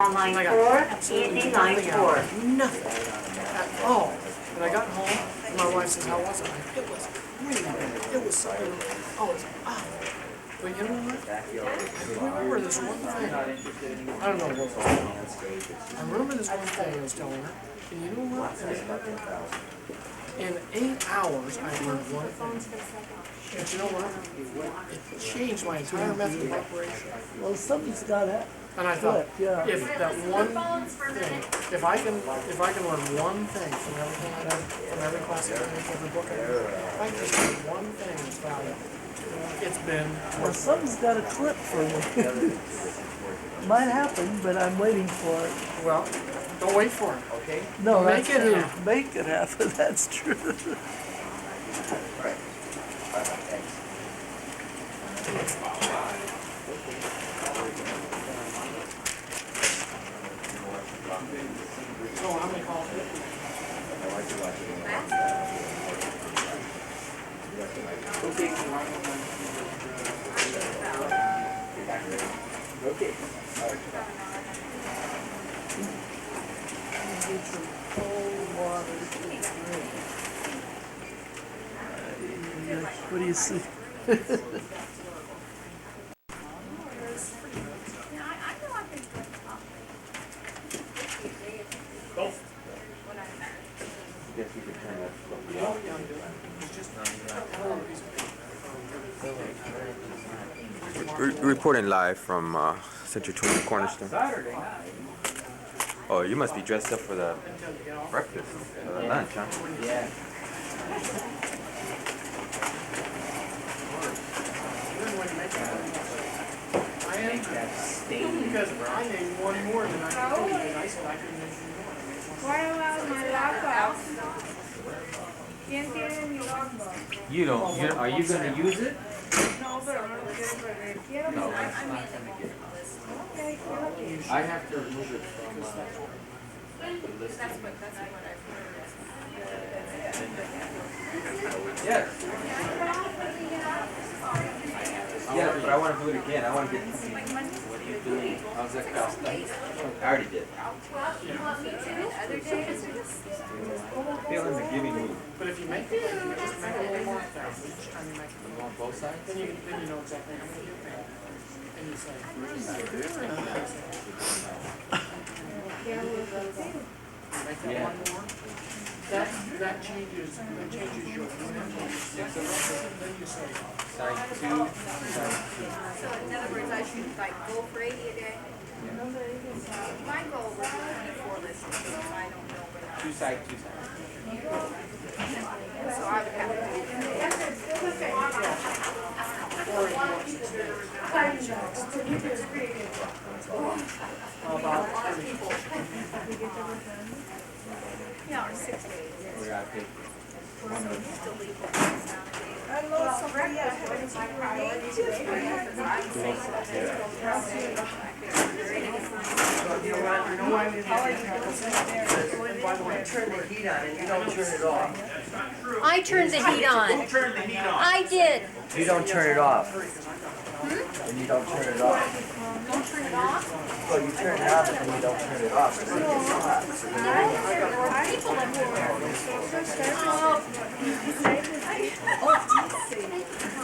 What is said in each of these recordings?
Line 4, easy line 4. Nothing at all. And I got home, and my wife says, how was it? Like, it was really good. It was so good. Oh, it's, But you know what? I remember this one thing. I don't know what it was. I remember this one thing I was telling her. And you know what? In 8 hours, I learned one thing. And you know what? It changed my entire method of operation. Well, something's got to And I thought, yeah. if that one thing, if I can learn one thing from everything I read, from every class I take, every book I read, if I can just learn one thing that's valuable, it's been Well, something's got to clip for me. Might happen, but I'm waiting for it. well, don't wait for it. Okay. No, Make that's it true. happen. Make it happen. That's true. Right. Thanks. So how many calls? Okay. Okay. Get some cold water to drink. What do you see? Guess you could turn that stuff off. Reporting live from Central 20 Cornerstone. Oh, you must be dressed up for the breakfast, for the lunch, huh? Yeah. I am, because I made one more than I could do, because I said I couldn't make any more. ¿Quién tiene mi logbook? You don't. Are you going to use it? No, pero no lo quiero perder. Quiero No, mi it's not going to get. Okay, quiero mi. I have to remove it from the list. Yes. Yeah, but I want to do it again. I want to get. What are you doing? How's that cost? I already did. Feeling the giving mood. But if you make it, you just make it a little more fast. You just try to make it. You want both sides? Then you know exactly how many you pay. And you say, make that one more. That changes your then you say, Side two, side two. So in other words, I should like goal for 80 a day? My goal was 24 listings, so I don't know what Two side, two side. so I would have to or 6 days. We got paper. Still leave the things nowadays. Hello, Sophia. I haven't seen your name today. by the way, Turn the heat on and you don't turn it off. I turned the heat on. I did. You don't turn it off. And you don't turn it off. Don't turn it off. Well, you turn it off and then you don't turn it off. So it gets hot. People in here.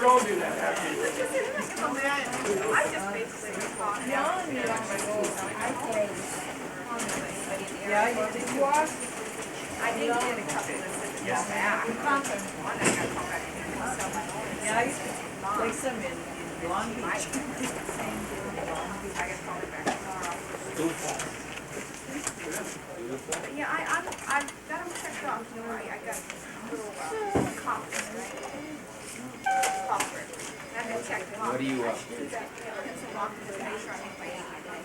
don't do that. I just basically thought Yeah, you did wash? I did get a couple of listings back. One I got to come back and sell my own. Yeah, I used to place them in Long Beach. I can call it back tomorrow. Yeah, I've got them checked off, you know, I got little copies, right? Software. And I've been checked them off. What do you, I should do that, you know, and so long as I make sure I make my 80 a day.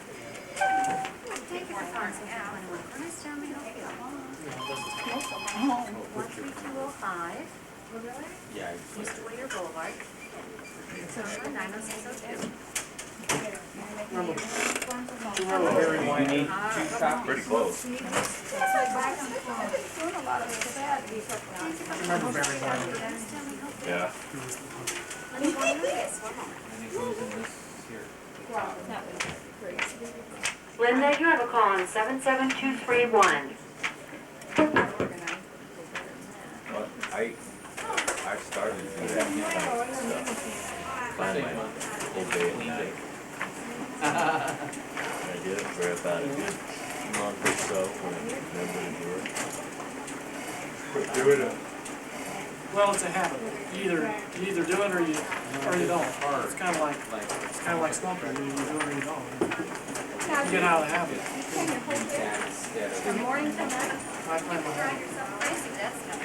Take it as far as now. Cornerstone, we don't get along. 13205, yeah. East Whittier Boulevard. So 90602. You need two copies? Pretty close. Remember Barry White? Yeah. Let me go this. And it goes in this here. That was great. Linda, you have a call on 77231. I started to do that. Find my whole day at night. I did it for about a month or so when I remember to do it. Quit doing it. Well, it's a habit. You either do it or you don't. It's kind of like smoking. You do it or you don't. You get out of the habit. Good morning tonight. I plan my habit. Crazy, that's not.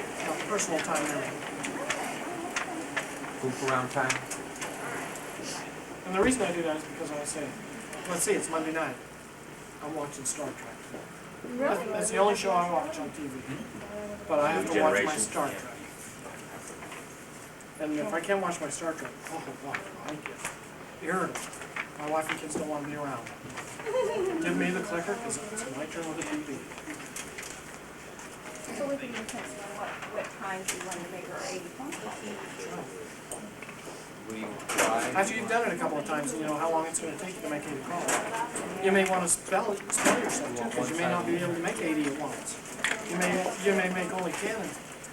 Personal time there. Poop around time. And the reason I do that is because I say, let's see, it's Monday night. I'm watching Star Trek. Really? That's the only show I watch on TV. But I have to watch my Star Trek. And if I can't watch my Star Trek, oh, wow, I get irritable. My wife and kids don't want to be around. Give me the clicker because it's my turn with the TV. So we can just what times you want to make our 80 phone calls. Will you try? After you've done it a couple of times, and you know how long it's going to take you to make 80 calls. You may want to spell yourself too, because you may not be able to make 80 at once. You may make only 10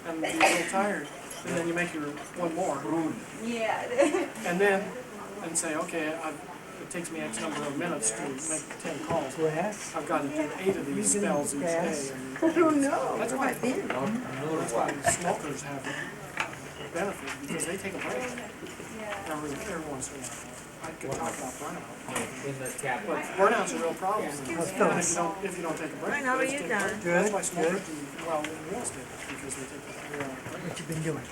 and be a little tired, and then you make your one more. Yeah. And then, and say, okay, it takes me X number of minutes to make 10 calls. Grass? I've got to do 8 of these spells each day. I don't know. That's why smokers have benefit, because they take a break. Every once in a while. I could talk about burnout. In the cabinet. But burnout's a real problem. And if you don't take a break. How are you done? That's why smokers do well in real estate, because they take a break. What you been doing?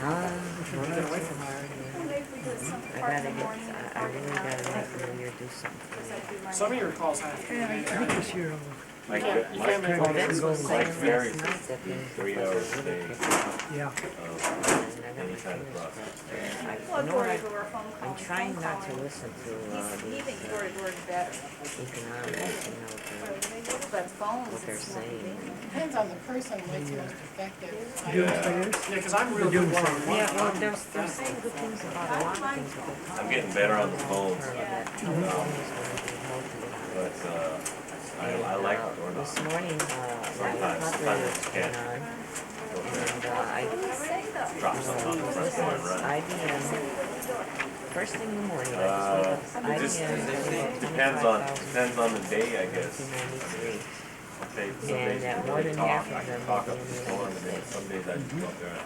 Get away from that. I really gotta make New Year do something. Some of your calls have to be made. I think this year, You can't make all Vince this. was saying Like very last night that things 3 hours a day yeah. of any kind of process. You know what, I'm trying not to listen to He these thinks we're better. economics, you know, But phones, what they're saying. Depends on the person what's most effective. Doomsayers? Yeah, because I'm real good one-on-one. Yeah, well, they're saying good things about a lot of things, but they're I'm getting better on the phones, but I like doing this it. morning, Sometimes my it's was can't. going on, and Drop something on the front door and run. IBM, first thing in the morning, I just wake up, It just IBM, depends on the day, I guess. 1993. Okay, some And days that you more really than talk, half I of can them talk will up be the in the storm, United and then States. some days I just go up there.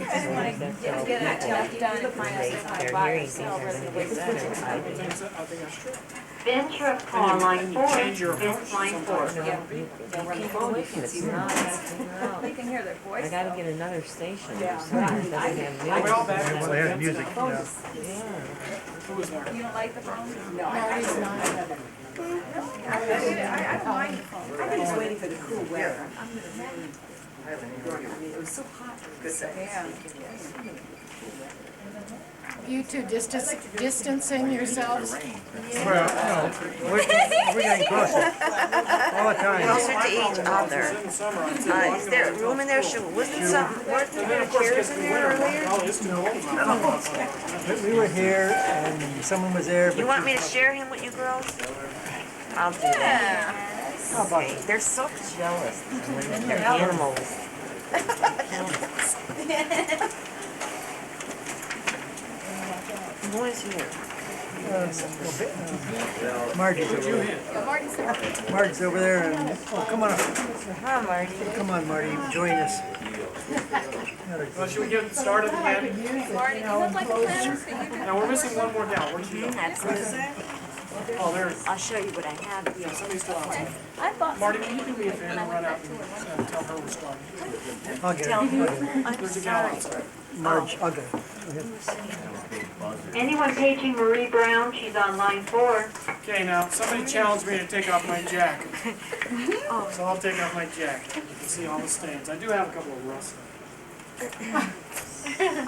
Because of the get that stuff done and find us they're hearing things are gonna get better. I think that's true. Vince, you have a call on line And 4. you change your Vince, approach line 4. sometimes. You keep looking, it's not, I gotta figure out. They can hear their voice. I gotta get another station or something that doesn't have Are we all back? Well, they have music, yeah. Yeah. Who was there? You don't like the phone? No, it's not. I don't mind the phone. I've been just waiting for the cool weather. It was so hot. Yeah. You two distancing yourselves? Well, no, we're getting closer. All the time. Closer to each other. In the summer, I'd say, Is there room in there? Wasn't something, weren't there chairs in there earlier? oh, it's too cold. We were here and someone was there, You but want me to share him with you girls? I'll do that. Okay, they're so jealous when they're animals. Who is here? Margie's over there. Margie's over there and, oh, come on up. Hi, Marty. Come on, Marty, join us. Well, should we get started again? Marty, you look like a planner, so you can. Now, we're missing one more gal. Where'd she go? Oh, there. I'll show you what I have. Yeah, somebody's still outside. I bought Marty, can you do me a favor and run out and tell her we're starting? I'll get Tell her. her. There's a gal outside. Marge, I'll get her. Anyone paging Marie Brown? She's on line 4. Okay, now, somebody challenged me to take off my jacket. So I'll take off my jacket. You can see all the stains. I do have a couple of rust.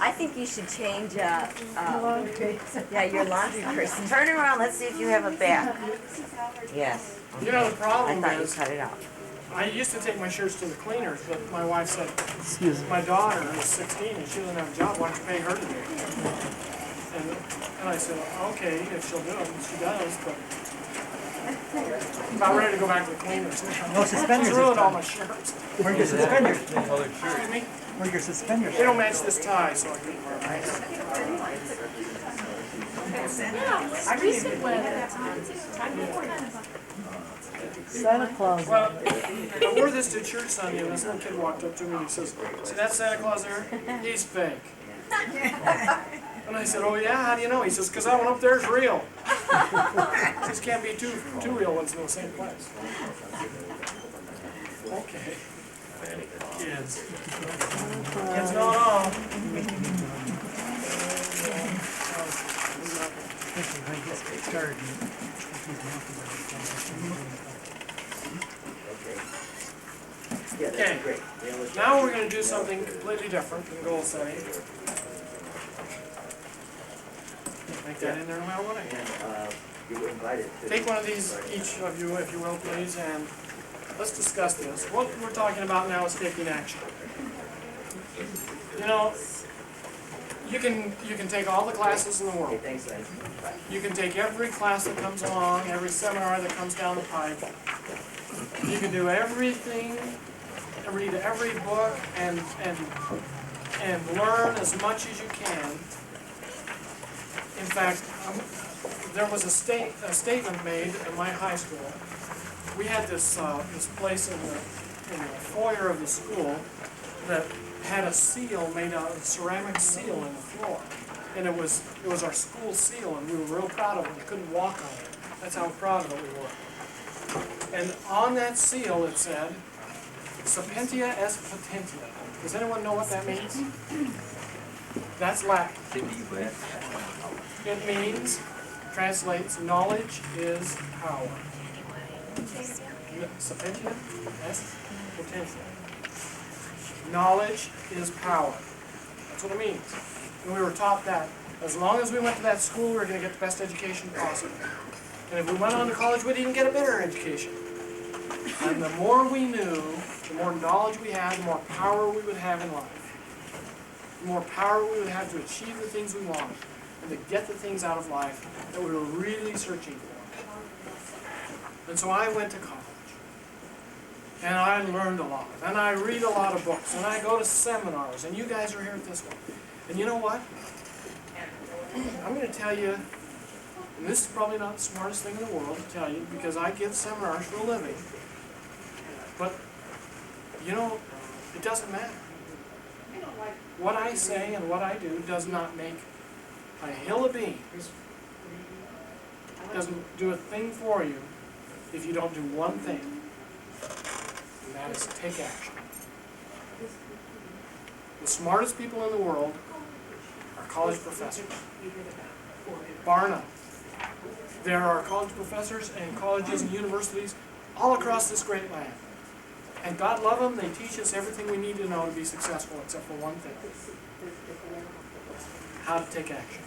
I think you should change, yeah, your laundry person. Turn around, let's see if you have a back. Yes. You know, the I problem thought you is, cut it out. I used to take my shirts to the cleaners, but my wife said, Excuse me. my daughter is 16 and she doesn't have a job, why don't you pay her to do it? And I said, okay, if she'll do it, she does, but About ready to go back to the cleaners. No suspenders It's this ruined all time. my shirts. Where's your suspenders? Excuse me? Where's your suspenders? They don't match this tie, so I couldn't wear them. Recent weather. Santa Claus. Well, I wore this to church Sunday, and this little kid walked up to me and he says, "See that Santa Claus there? He's fake." And I said, "Oh yeah, how do you know?" He says, "'Cause that one up there is real." He says, "Can't be two real ones in the same place." Okay. Kids. Kids know it all. Okay, now we're going to do something completely different than goal setting. Make that in there no matter what I do. You were invited to. Take one of these, each of you, if you will, please, and let's discuss this. What we're talking about now is taking action. You know, you can take all the classes in the world. Okay, thanks, Lance. Bye. You can take every class that comes along, every seminar that comes down the pipe. You can do everything, read every book, and learn as much as you can. In fact, there was a statement made at my high school. We had this place in the foyer of the school that had a seal made out of ceramic seal in the floor, and it was our school seal, and we were real proud of it. We couldn't walk on it. That's how proud of it we were. And on that seal it said, "Sapientia est potentia." Does anyone know what that means? That's Latin. It means, translates, knowledge is power. Sapientia est potentia. Knowledge is power. That's what it means. And we were taught that as long as we went to that school, we were going to get the best education possible. And if we went on to college, we'd even get a better education. And the more we knew, the more knowledge we had, the more power we would have in life. The more power we would have to achieve the things we wanted and to get the things out of life that we were really searching for. And so I went to college. And I learned a lot. And I read a lot of books. And I go to seminars. And you guys are here at this one. And you know what? I'm going to tell you, and this is probably not the smartest thing in the world to tell you, because I give seminars for a living. But, you know, it doesn't matter. What I say and what I do does not make a hill of beans. It doesn't do a thing for you if you don't do one thing. And that is take action. The smartest people in the world are college professors. Bar none. There are college professors and colleges and universities all across this great land. And God love them, they teach us everything we need to know to be successful except for one thing. How to take action.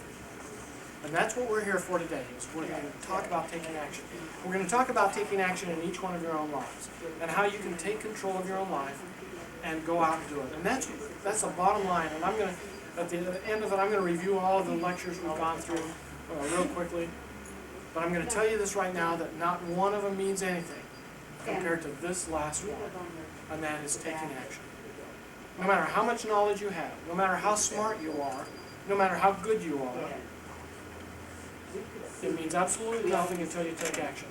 And that's what we're here for today, is we're going to talk about taking action. We're going to talk about taking action in each one of your own lives, and how you can take control of your own life and go out and do it. And that's the bottom line. And I'm going to, at the end of it, I'm going to review all of the lectures we've gone through real quickly. But I'm going to tell you this right now, that not one of them means anything compared to this last one, and that is taking action. No matter how much knowledge you have, no matter how smart you are, no matter how good you are, it means absolutely nothing until you take action.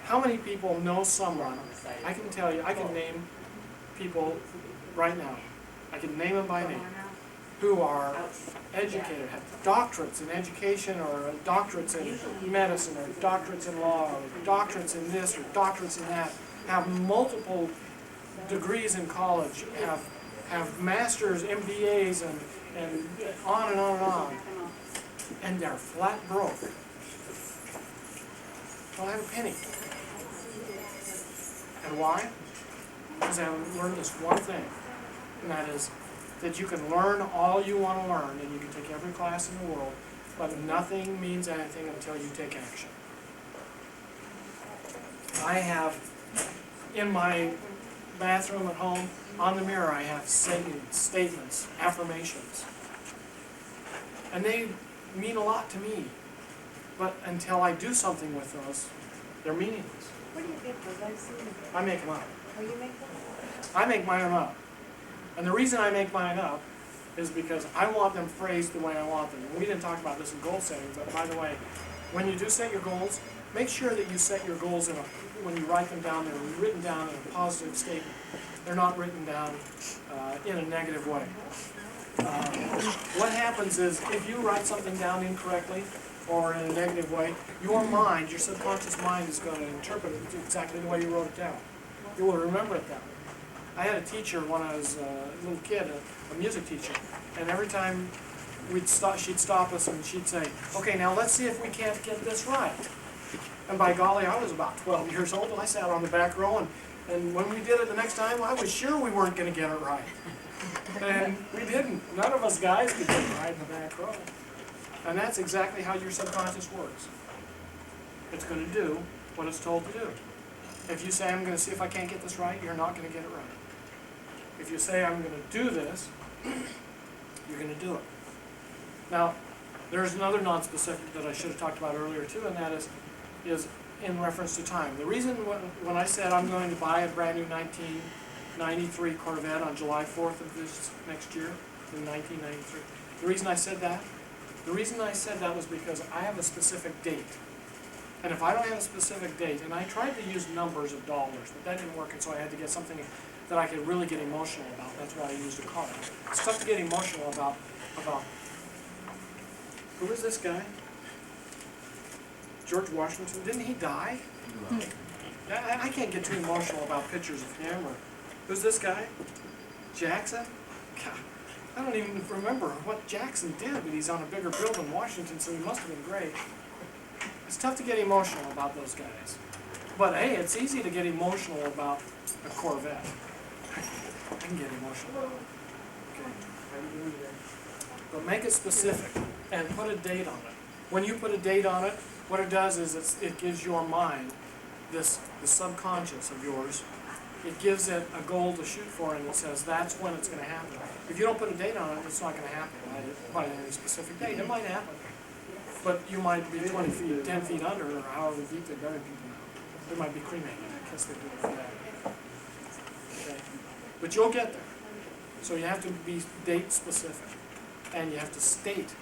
How many people know someone, I can tell you, I can name people right now, I can name them by name, who are educated, have doctorates in education, or have doctorates in medicine, or doctorates in law, or doctorates in this, or doctorates in that, have multiple degrees in college, have masters, MBAs, and on and on and on, and they're flat broke. Don't have a penny. And why? Because I learned this one thing, and that is that you can learn all you want to learn, and you can take every class in the world, but nothing means anything until you take action. I have, in my bathroom at home, on the mirror, I have sayings, statements, affirmations. And they mean a lot to me. But until I do something with those, They're meaningless. What do you get those? I've seen them. I make them up. Oh, you make them? I make mine up. And the reason I make mine up is because I want them phrased the way I want them. And we didn't talk about this in goal setting, but by the way, when you do set your goals, make sure that you set your goals when you write them down, they're written down in a positive statement. They're not written down in a negative way. What happens is if you write something down incorrectly or in a negative way, your mind, your subconscious mind is going to interpret it exactly the way you wrote it down. You will remember it that way. I had a teacher when I was a little kid, a music teacher, and every time she'd stop us and she'd say, okay, now let's see if we can't get this right. And by golly, I was about 12 years old, and I sat on the back row, and when we did it the next time, I was sure we weren't going to get it right. And we didn't. None of us guys could get it right in the back row. And that's exactly how your subconscious works. It's going to do what it's told to do. If you say, I'm going to see if I can't get this right, you're not going to get it right. If you say, I'm going to do this, you're going to do it. Now, there's another non-specific that I should have talked about earlier too, and that is in reference to time. The reason when I said I'm going to buy a brand new 1993 Corvette on July 4th of this next year, in 1993, the reason I said that was because I have a specific date. And if I don't have a specific date, and I tried to use numbers of dollars, but that didn't work, and so I had to get something that I could really get emotional about. That's why I used a car. It's tough to get emotional about who is this guy? George Washington, didn't he die? I can't get too emotional about pictures of him. Or who's this guy? Jackson? God, I don't even remember what Jackson did, but he's on a bigger bill than Washington, so he must have been great. It's tough to get emotional about those guys. But hey, it's easy to get emotional about a Corvette. I can get emotional. Okay. But make it specific and put a date on it. When you put a date on it, what it does is it gives your mind, the subconscious of yours, it gives it a goal to shoot for, and it says that's when it's going to happen. If you don't put a date on it, it's not going to happen by any specific date. It might happen, but you might be 20 feet, 10 feet under, or however deep they're burying people now. They might be cremated. I guess they do it for that. Okay. But you'll get there. So you have to be date specific, and you have to state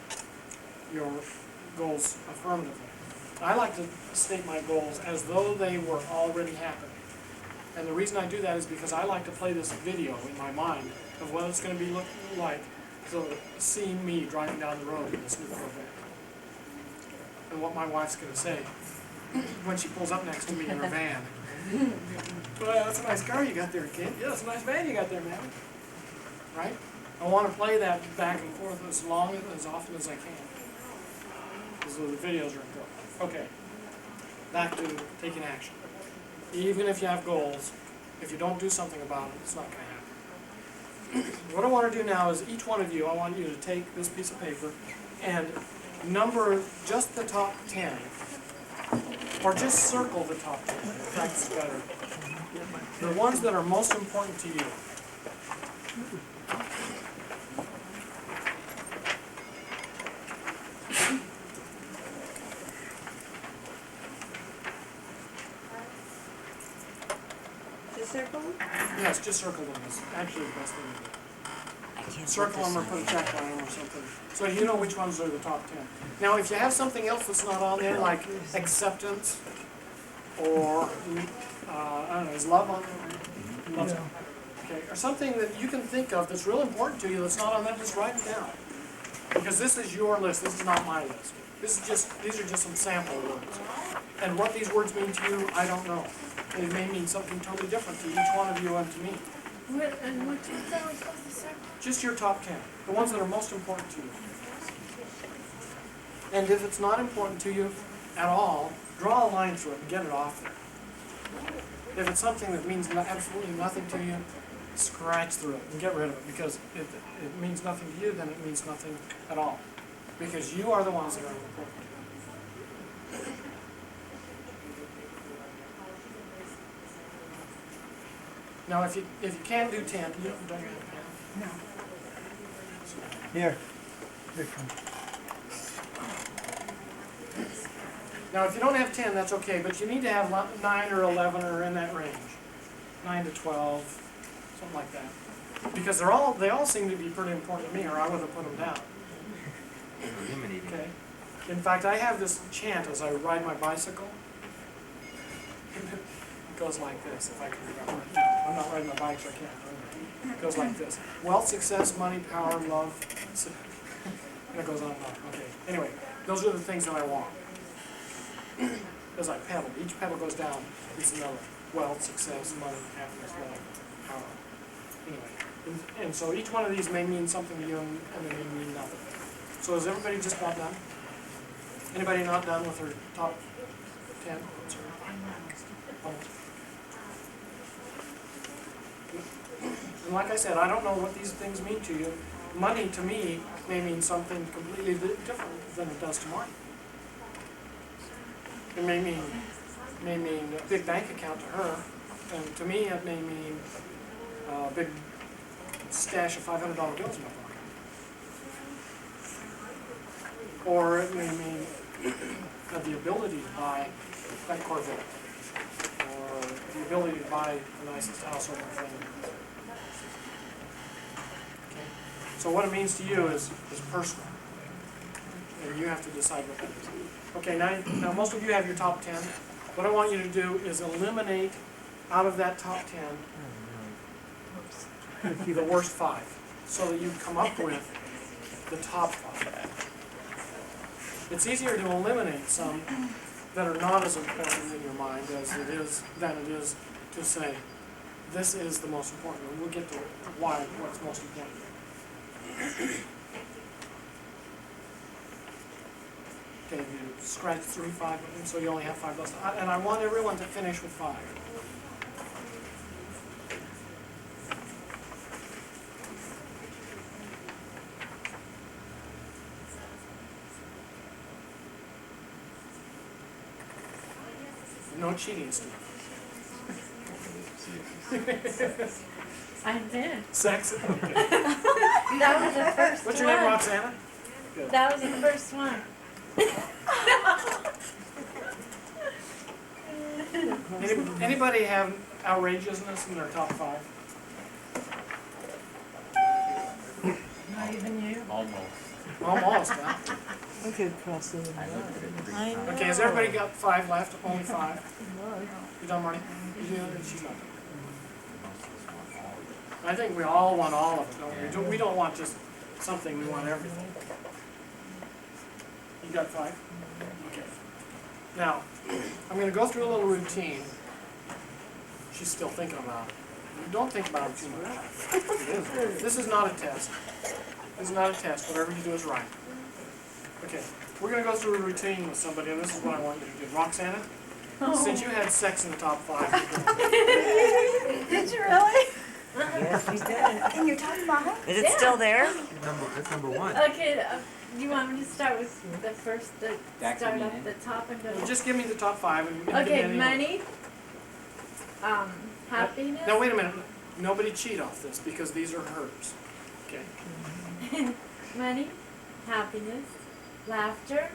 your goals affirmatively. I like to state my goals as though they were already happening. And the reason I do that is because I like to play this video in my mind of what it's going to be looking like to see me driving down the road in this new Corvette. And what my wife's going to say when she pulls up next to me in her van. Well, that's a nice car you got there, kid. Yeah, that's a nice van you got there, man. Right? I want to play that back and forth as often as I can. Because the videos are important. Okay. Back to taking action. Even if you have goals, if you don't do something about it, it's not going to happen. What I want to do now is each one of you, I want you to take this piece of paper and number just the top 10. Or just circle the top 10. Practice better. The ones that are most important to you. Just circle them? Yes, just circle them. It's actually the best thing to do. Circle them or put a check on them or something. So you know which ones are the top 10. Now if you have something else that's not on there, like acceptance, or, I don't know, is love on there? Love, okay, or something that you can think of that's real important to you that's not on there, just write it down. Because this is your list, this is not my list. These are just some sample words. And what these words mean to you, I don't know. It may mean something totally different to each one of you and to me. And what you found supposed to circle? Just your top 10, the ones that are most important to you. And if it's not important to you at all, draw a line through it and get it off there. If it's something that means absolutely nothing to you, scratch through it and get rid of it, because if it means nothing to you, then it means nothing at all. Because you are the ones that are important. Now, if you can't do 10, you don't have a pen. No. Here. Here it comes. Now, if you don't have 10, that's okay, but you need to have 9 or 11 or in that range. 9 to 12, something like that. Because they all seem to be pretty important to me, or I would have put them down. Okay. In fact, I have this chant as I ride my bicycle. It goes like this, if I can remember. No, I'm not riding my bike, so I can't remember. It goes like this. Wealth, success, money, power, love. And it goes on and on. Okay. Anyway, those are the things that I want. As I pedal, each pedal goes down, it's another. Wealth, success, money, happiness, love, power. Anyway, and so each one of these may mean something to you, and they may mean nothing. So is everybody just about done? Anybody not done with their top 10? And like I said, I don't know what these things mean to you. Money to me may mean something completely different than it does to mine. It may mean a big bank account to her, and to me it may mean a big stash of $500 bills in my pocket. Or it may mean the ability to buy that Corvette, or the ability to buy the nicest house over the family. Okay. So what it means to you is personal, and you have to decide what that is. Okay, now most of you have your top 10. What I want you to do is eliminate out of that top 10 the worst 5, so that you come up with the top 5. It's easier to eliminate some that are not as important in your mind than it is to say, this is the most important. And we'll get to what's most important. Okay, you scratch 3, 5, and so you only have 5 left. And I want everyone to finish with 5. No cheating, Steve. I did. Sex? Okay. That was the first What's your name, one. Roxana? Good. That was the first one. Anybody have outrageousness in their top 5? Not even you. Almost, huh? I could cross over that. I know. Okay, has everybody got 5 left? Only 5? No, You done, Marty? She's not done. I think we all want all of it, don't we? We don't want just something, we want everything. You got 5? Okay. Now, I'm going to go through a little routine. She's still thinking about it. Don't think about it too much. This is not a test. This is not a test. Whatever you do is right. Okay, we're going to go through a routine with somebody, and this is what I want you to do. Roxana, since you had sex in the top 5, Did you really? Yes, you did. In your top 5? Is it still there? That's number 1. Okay, you want me to start with the first, Back to start me, off eh? the top and go? just give me the top 5. And give me Okay, any- money, happiness. No, wait a minute. Nobody cheat off this, because these are hers. Okay. Money, happiness, laughter,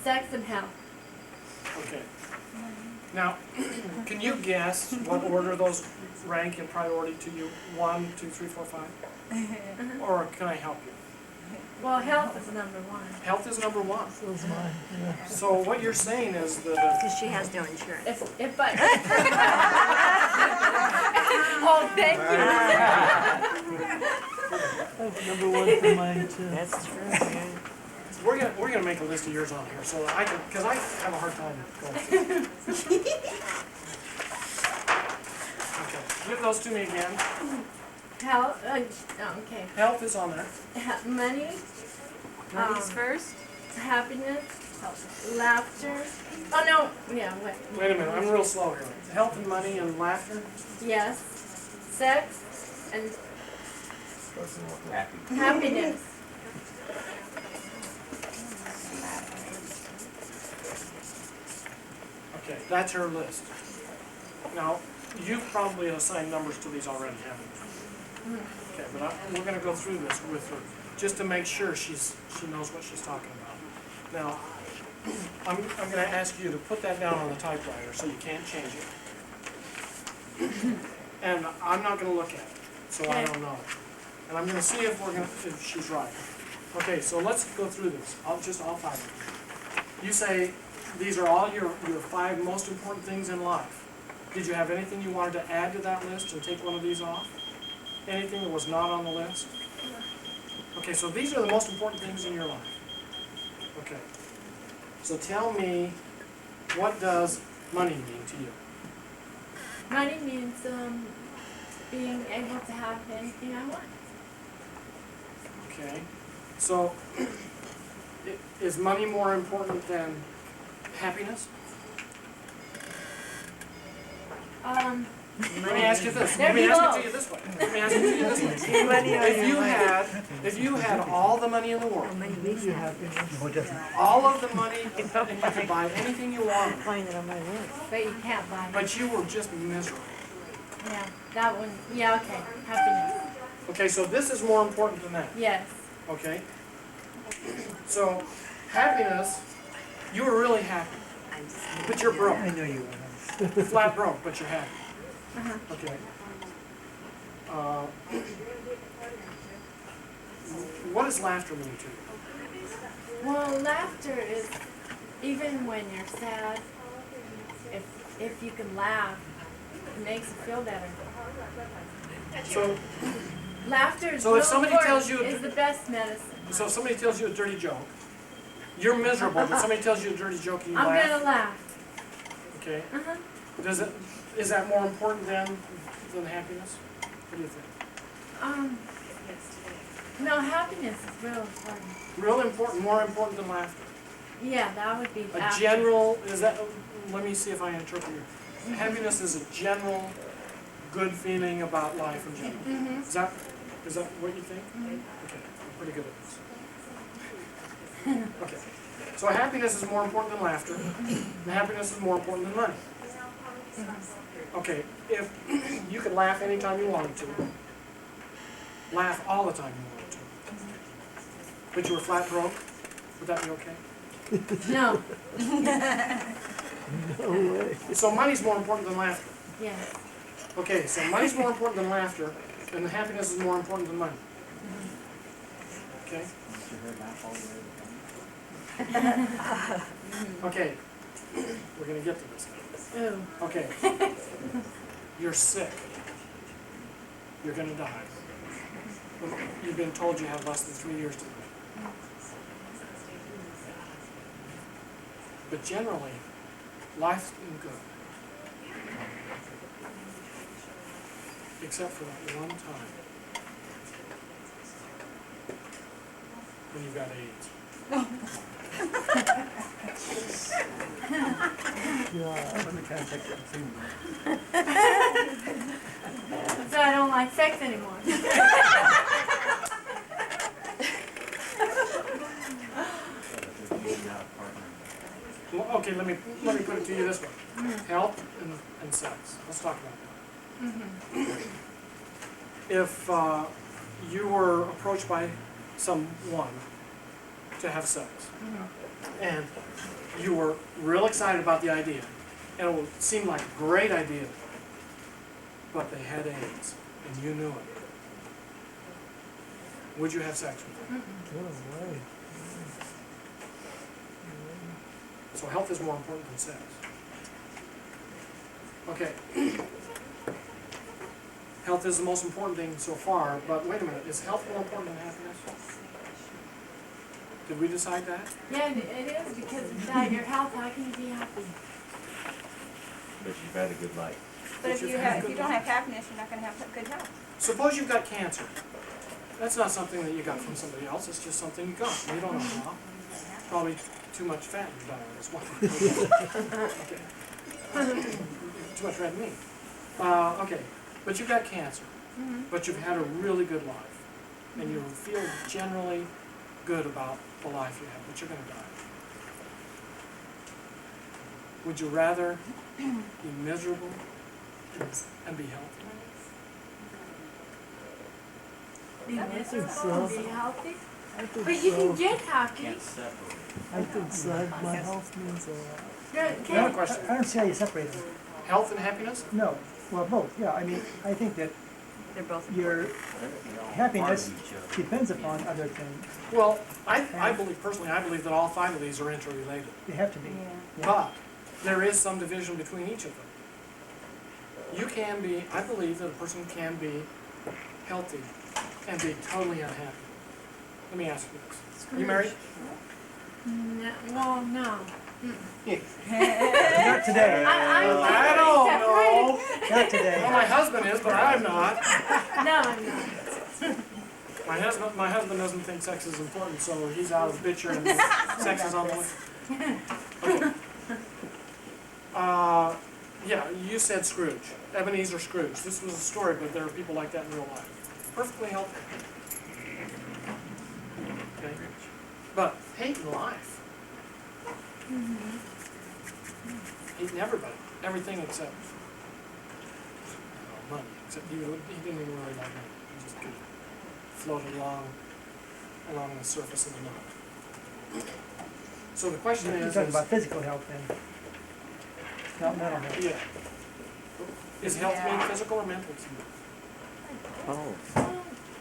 sex, and health. Okay. Now, can you guess what order those rank in priority to you? 1, 2, 3, 4, 5? Or can I help you? Well, health is number 1. Health is number 1. so is mine. Yeah. So what you're saying is that Because she has no insurance. If I. Oh, thank That's number 1 for mine too. That's true, man. we're gonna make a list of yours on here, so I can, because I have a hard time going through. Okay, give those to me again. Health, okay. Health is on there. Money, Money's first? happiness, laughter. Oh, no, yeah, wait. Wait a minute, I'm real slow here. Health and money and laughter. Yes, sex, and Happy. happiness. Okay, that's her list. Now, you've probably assigned numbers to these already, haven't you? Okay, but we're going to go through this with her just to make sure she knows what she's talking about. Now, I'm gonna ask you to put that down on the typewriter so you can't change it. And I'm not gonna look at it, so I don't know. And I'm gonna see if she's right. Okay, so let's go through this. All 5 of them. You say these are all your 5 most important things in life. Did you have anything you wanted to add to that list and take one of these off? Anything that was not on the list? Okay, so these are the most important things in your life. Okay. So tell me, what does money mean to you? Money means being able to have anything I want. Okay. So, is money more important than happiness? Let me ask you this. Let me ask it to you this way. Let me ask it to you this way. If you had all the money in the world, all of the money, and you could buy anything you wanted, Find it on my list. But you can't buy it. but you were just miserable. Yeah, that one. Yeah, okay. Happiness. Okay, so this is more important than that. Yes. Okay? So, happiness, you were really happy, but you're broke. I know you were. Flat broke, but you're happy. Okay. What does laughter mean to you? Well, laughter is even when you're sad. If you can laugh, it makes you feel better. So, Laughter is So if real somebody important, tells you- is the best medicine. so if somebody tells you a dirty joke, you're miserable, but somebody tells you a dirty joke and you I'm laugh. gonna laugh. Okay. Uh-huh. Is that more important than happiness? What do you think? No, happiness is real important. Real important, more important than laughter. Yeah, that would be A after. general, let me see if I interpret you. Happiness is a general good feeling about life in general. Mm-hmm. Is that what you think? Okay, I'm pretty good at this. Okay, so happiness is more important than laughter, and happiness is more important than money. Okay, if you could laugh anytime you wanted to, laugh all the time you wanted to, but you were flat broke, would that be okay? No. No way. So money's more important than laughter. Yes. Okay, so money's more important than laughter, and happiness is more important than money. Okay? Okay, we're gonna get to this now. Ooh. Okay. You're sick. You're gonna die. You've been told you have less than 3 years to live. But generally, life's been good. Except for that one time when you got AIDS. So I don't like sex anymore. Well, okay, let me put it to you this way. Health and sex. Let's talk about that. If you were approached by someone to have sex, and you were real excited about the idea, and it would seem like a great idea, but they had AIDS, and you knew it, would you have sex with them? No way. So health is more important than sex. Okay. Health is the most important thing so far, but wait a minute, is health more important than happiness? Did we decide that? Yeah, it is, because without your health, how can you be happy? But you've had a good life. But if you don't have happiness, you're not gonna have good health. Suppose you've got cancer. That's not something that you got from somebody else, it's just something you got. You don't know how. Probably too much fat in your diet as well. Okay. Too much red meat. Okay, but you've got cancer, but you've had a really good life, and you feel generally good about the life you have, but you're going to die. Would you rather be miserable and be healthy? Be miserable so. and be healthy? I think But you so. can get happy. Can't separate. I think so. My health means a lot. Can, Another question, I don't see how you separate them. health and happiness? No, well, both, yeah, I mean, I think that They're both. your happiness depends upon other things. Well, I believe, personally, I believe that all 5 of these are interrelated. They have to be. Yeah. But there is some division between each of them. You can be, I believe that a person can be healthy and be totally unhappy. Let me ask you this. Are you married? no, well, no. Not today, I don't know. not today. Well, my husband is, but I'm not. No, I'm not. My husband doesn't think sex is important, so he's out of the picture and sex is on the way. Okay. Yeah, you said Scrooge, Ebenezer Scrooge. This was a story, but there are people like that in real life. Perfectly healthy. Okay, but hating life. Hating everybody, everything except money. Except he didn't even really like money. He just kind of floated along the surface of the knot. So the question You're is, talking about physical health then, not mental health. yeah, is health mean physical or mental? Oh.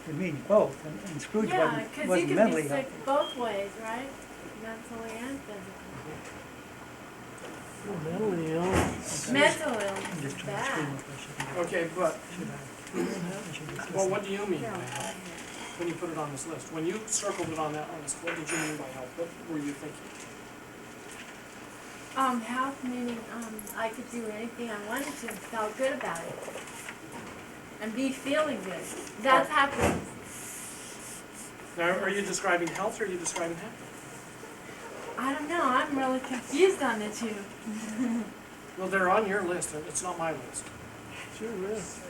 It means both, and Scrooge Yeah, wasn't, because you wasn't can mentally be healthy. sick both ways, right? Mentally and physically. Mentally ill. Mental illness I'm just is trying to scream bad. if I should. Okay, but, Should I? well, what do you mean by health? When you put it on this list? When you circled it on that list, what did you mean by health? What were you thinking? Health meaning, I could do anything I wanted to and felt good about it. And be feeling good. That's happiness. Now, are you describing health or are you describing happiness? I don't know, I'm really confused on the two. Well, they're on your list, and it's not my list. Sure is.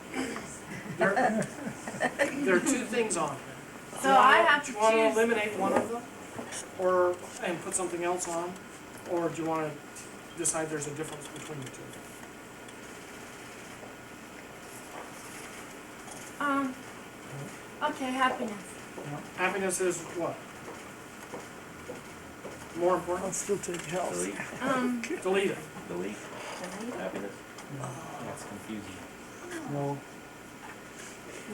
There are 2 things on here. So I have to Do you want to choose. eliminate one of them, and put something else on, or do you want to decide there's a difference between the 2? Okay, happiness. Happiness is what? More I'll important? still take health. Delete it. Delete. Happiness. That's confusing. No.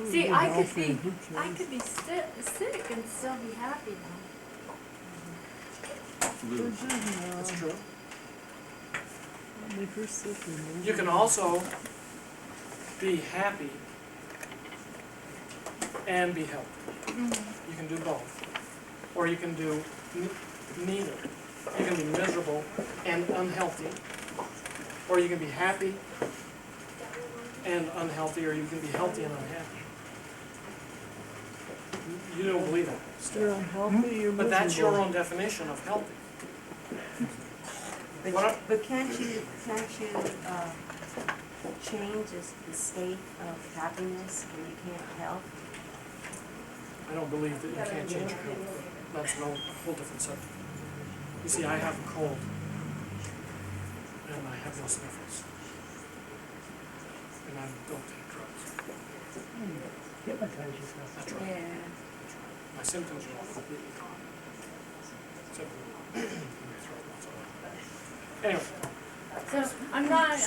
See, I could be, Who cares? I could be sick and still be happy though. Lose. That's true. Make her sick and You can also be happy and be healthy. You can do both. Or you can do neither. You can be miserable and unhealthy. Or you can be happy and unhealthy, or you can be healthy and unhappy. You don't believe that. You're unhealthy, you're But that's your miserable. own definition of healthy. But can't you, change the state of happiness when you can't help? I don't believe that you can't change your health. That's a whole different subject. You see, I have a cold, and I have no sniffles, and I don't take drugs. Hypnotize yourself. That's right. Yeah. My symptoms are all completely gone. Except for my throat. Anyway. So I'm not,